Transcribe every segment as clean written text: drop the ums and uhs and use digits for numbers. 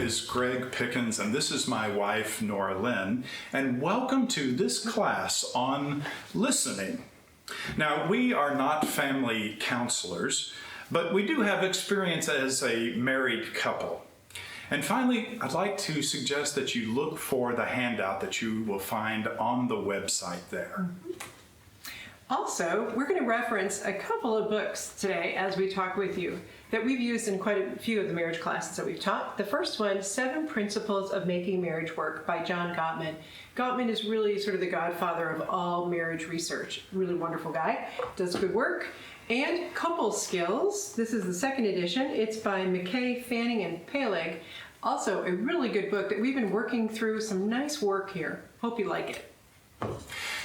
is Greg Pickens, and this is my wife, Noralyn, and welcome to this class on listening. Now, we are not family counselors, but we do have experience as a married couple. And finally, I'd like to suggest that you look for the handout that you will find on the website there. Also, we're going to reference a couple of books today as we talk with you that we've used in quite a few of the marriage classes that we've taught. The first one, 7 Principles of Making Marriage Work by John Gottman. Gottman is really sort of the godfather of all marriage research. Really wonderful guy, does good work. And Couple Skills, this is the second edition. It's by McKay, Fanning, and Paleg. Also a really good book that we've been working through some nice work here. Hope you like it.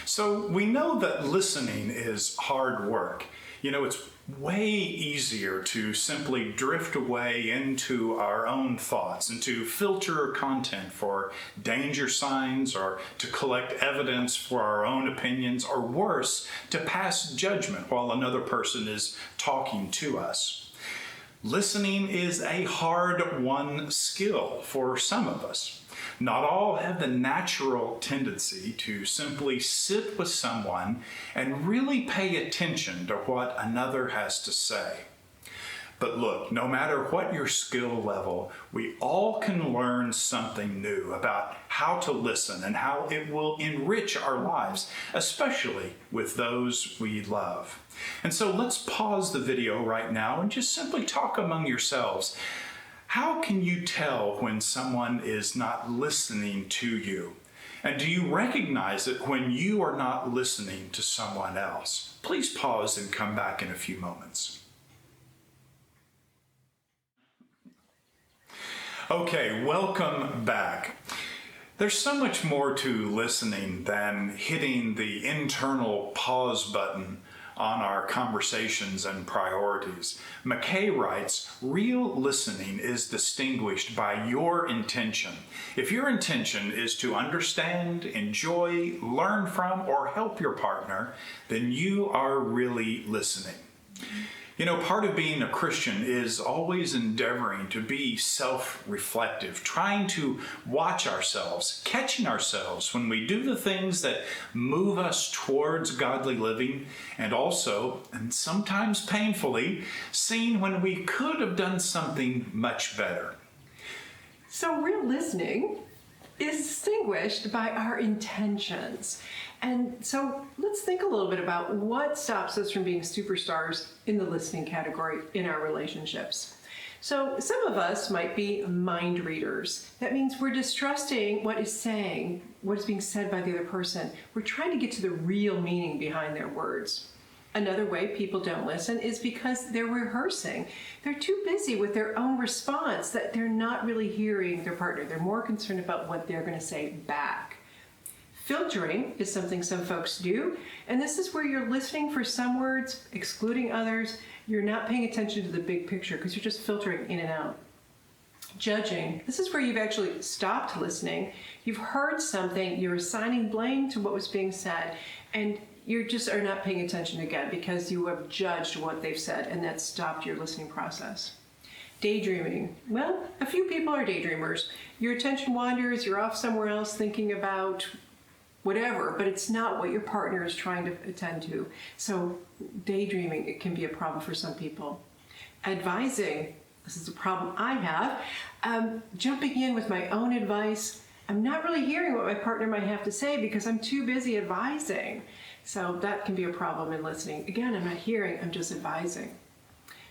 So we know that listening is hard work. You know, it's way easier to simply drift away into our own thoughts and to filter content for danger signs or to collect evidence for our own opinions, or worse, to pass judgment while another person is talking to us. Listening is a hard-won skill for some of us. Not all have the natural tendency to simply sit with someone and really pay attention to what another has to say. But look, no matter what your skill level, we all can learn something new about how to listen and how it will enrich our lives, especially with those we love. And so let's pause the video right now and just simply talk among yourselves. How can you tell when someone is not listening to you? And do you recognize it when you are not listening to someone else? Please pause and come back in a few moments. Okay, welcome back. There's so much more to listening than hitting the internal pause button on our conversations and priorities. McKay writes, real listening is distinguished by your intention. If your intention is to understand, enjoy, learn from, or help your partner, then you are really listening. You know, part of being a Christian is always endeavoring to be self-reflective, trying to watch ourselves, catching ourselves when we do the things that move us towards godly living, and also, and sometimes painfully, seeing when we could have done something much better. So real listening is distinguished by our intentions. And so let's think a little bit about what stops us from being superstars in the listening category in our relationships. So some of us might be mind readers. That means we're distrusting what is being said by the other person. We're trying to get to the real meaning behind their words. Another way people don't listen is because they're rehearsing. They're too busy with their own response that they're not really hearing their partner. They're more concerned about what they're going to say back. Filtering is something some folks do, and this is where you're listening for some words, excluding others. You're not paying attention to the big picture because you're just filtering in and out. Judging, this is where you've actually stopped listening. You've heard something, you're assigning blame to what was being said, and you just are not paying attention again because you have judged what they've said, and that stopped your listening process. Daydreaming. Well, a few people are daydreamers. Your attention wanders, you're off somewhere else thinking about whatever, but it's not what your partner is trying to attend to. So daydreaming, it can be a problem for some people. Advising, this is a problem I have. Jumping in with my own advice. I'm not really hearing what my partner might have to say because I'm too busy advising. So that can be a problem in listening. Again, I'm not hearing, I'm just advising.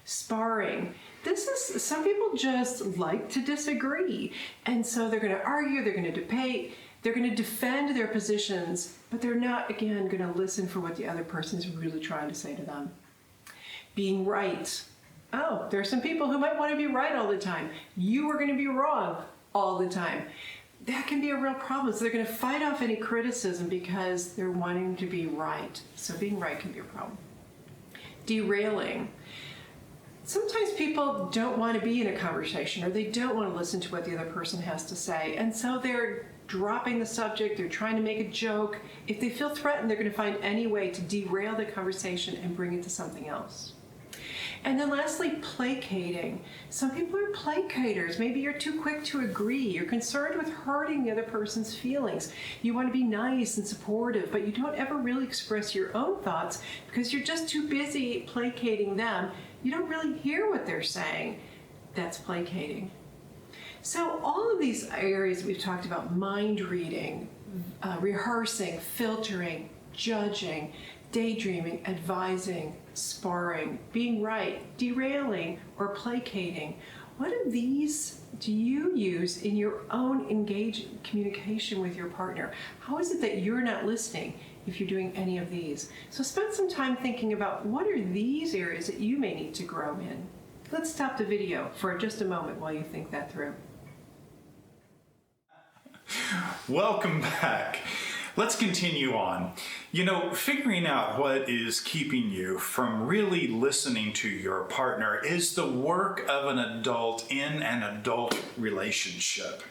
Sparring. This is, some people just like to disagree. And so they're going to argue, they're going to debate, they're going to defend their positions, but they're not, again, going to listen for what the other person is really trying to say to them. Being right. Oh, there are some people who might want to be right all the time. You are going to be wrong all the time. That can be a real problem. So they're going to fight off any criticism because they're wanting to be right. So being right can be a problem. Derailing. Sometimes people don't want to be in a conversation, or they don't want to listen to what the other person has to say. And so they're dropping the subject, they're trying to make a joke. If they feel threatened, they're going to find any way to derail the conversation and bring it to something else. And then lastly, placating. Some people are placaters. Maybe you're too quick to agree. You're concerned with hurting the other person's feelings. You want to be nice and supportive, but you don't ever really express your own thoughts because you're just too busy placating them. You don't really hear what they're saying. That's placating. So all of these areas we've talked about: mind reading, rehearsing, filtering, judging, daydreaming, advising, sparring, being right, derailing, or placating. What of these do you use in your own engaged communication with your partner? How is it that you're not listening if you're doing any of these? So spend some time thinking about what are these areas that you may need to grow in. Let's stop the video for just a moment while you think that through. Welcome back. Let's continue on. Figuring out what is keeping you from really listening to your partner is the work of an adult in an adult relationship.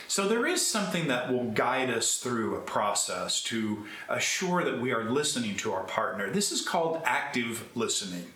So there is something that will guide us through a process to assure that we are listening to our partner. This is called active listening.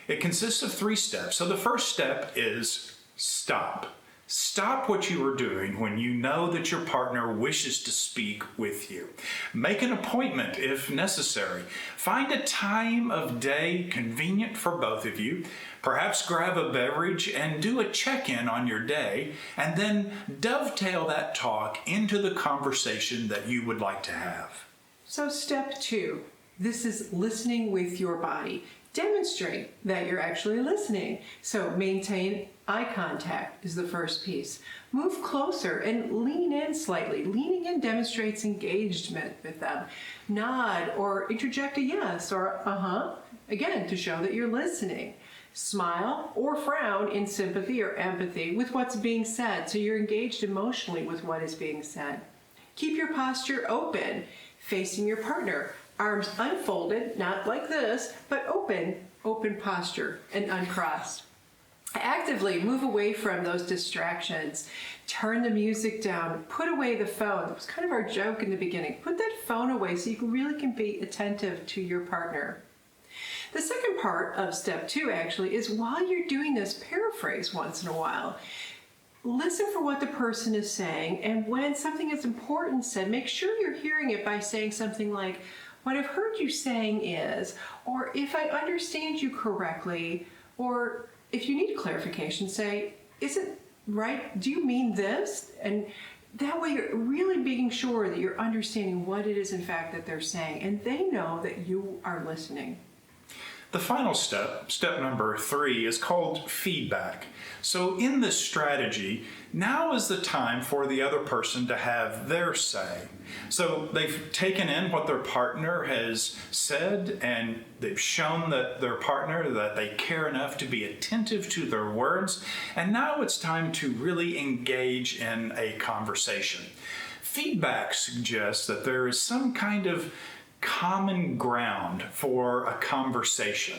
It consists of 3 steps. So the first step is stop. Stop what you are doing when you know that your partner wishes to speak with you. Make an appointment if necessary. Find a time of day convenient for both of you. Perhaps grab a beverage and do a check-in on your day, and then dovetail that talk into the conversation that you would like to have. So step 2, this is listening with your body. Demonstrate that you're actually listening. So maintain eye contact is the first piece. Move closer and lean in slightly. Leaning in demonstrates engagement with them. Nod or interject a yes or uh-huh, again, to show that you're listening. Smile or frown in sympathy or empathy with what's being said, so you're engaged emotionally with what is being said. Keep your posture open, facing your partner. Arms unfolded, not like this, but open posture and uncrossed. Actively move away from those distractions. Turn the music down. Put away the phone. That was kind of our joke in the beginning. Put that phone away so you really can be attentive to your partner. The second part of step 2 actually is, while you're doing this, paraphrase once in a while. Listen for what the person is saying, and when something is important said, make sure you're hearing it by saying something like, "What I've heard you saying is," or "if I understand you correctly," or if you need clarification, say, "Is it right? Do you mean this?" And that way you're really being sure that you're understanding what it is in fact that they're saying, and they know that you are listening. The final step, step number 3, is called feedback. So in this strategy, now is the time for the other person to have their say. So they've taken in what their partner has said, and they've shown that their partner that they care enough to be attentive to their words, and now it's time to really engage in a conversation. Feedback suggests that there is some kind of common ground for a conversation,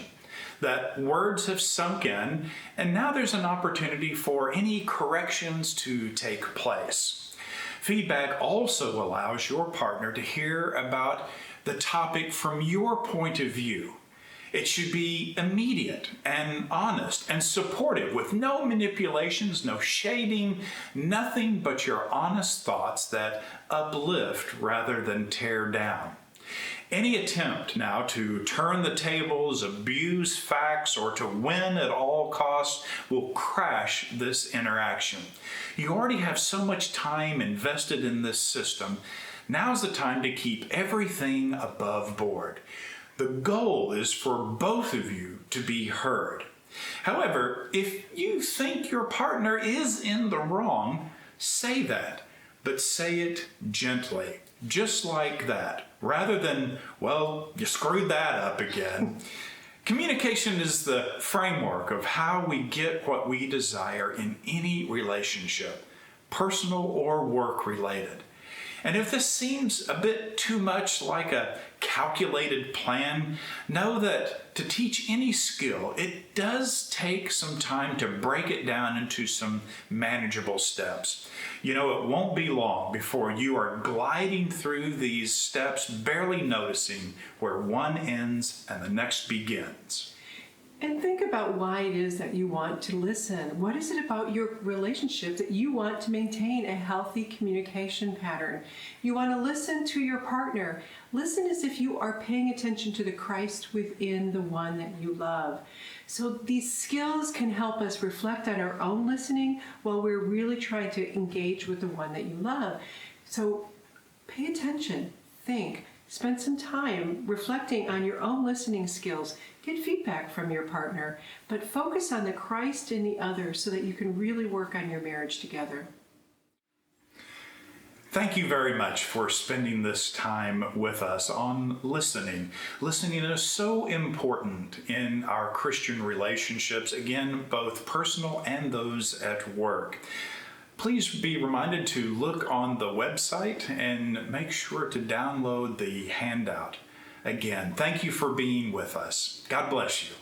that words have sunk in, and now there's an opportunity for any corrections to take place. Feedback also allows your partner to hear about the topic from your point of view. It should be immediate and honest and supportive, with no manipulations, no shading, nothing but your honest thoughts that uplift rather than tear down. Any attempt now to turn the tables, abuse facts, or to win at all costs will crash this interaction. You already have so much time invested in this system. Now's the time to keep everything above board. The goal is for both of you to be heard. However, if you think your partner is in the wrong, say that, but say it gently. Just like that, rather than, "Well, you screwed that up again." Communication is the framework of how we get what we desire in any relationship, personal or work related. And if this seems a bit too much like a calculated plan, know that to teach any skill, it does take some time to break it down into some manageable steps. It won't be long before you are gliding through these steps, barely noticing where one ends and the next begins. And think about why it is that you want to listen. What is it about your relationship that you want to maintain a healthy communication pattern? You want to listen to your partner. Listen as if you are paying attention to the Christ within the one that you love. So these skills can help us reflect on our own listening while we're really trying to engage with the one that you love. So pay attention, think, spend some time reflecting on your own listening skills. Get feedback from your partner, but focus on the Christ in the other so that you can really work on your marriage together. Thank you very much for spending this time with us on listening. Listening is so important in our Christian relationships, again, both personal and those at work. Please be reminded to look on the website and make sure to download the handout. Again, thank you for being with us. God bless you.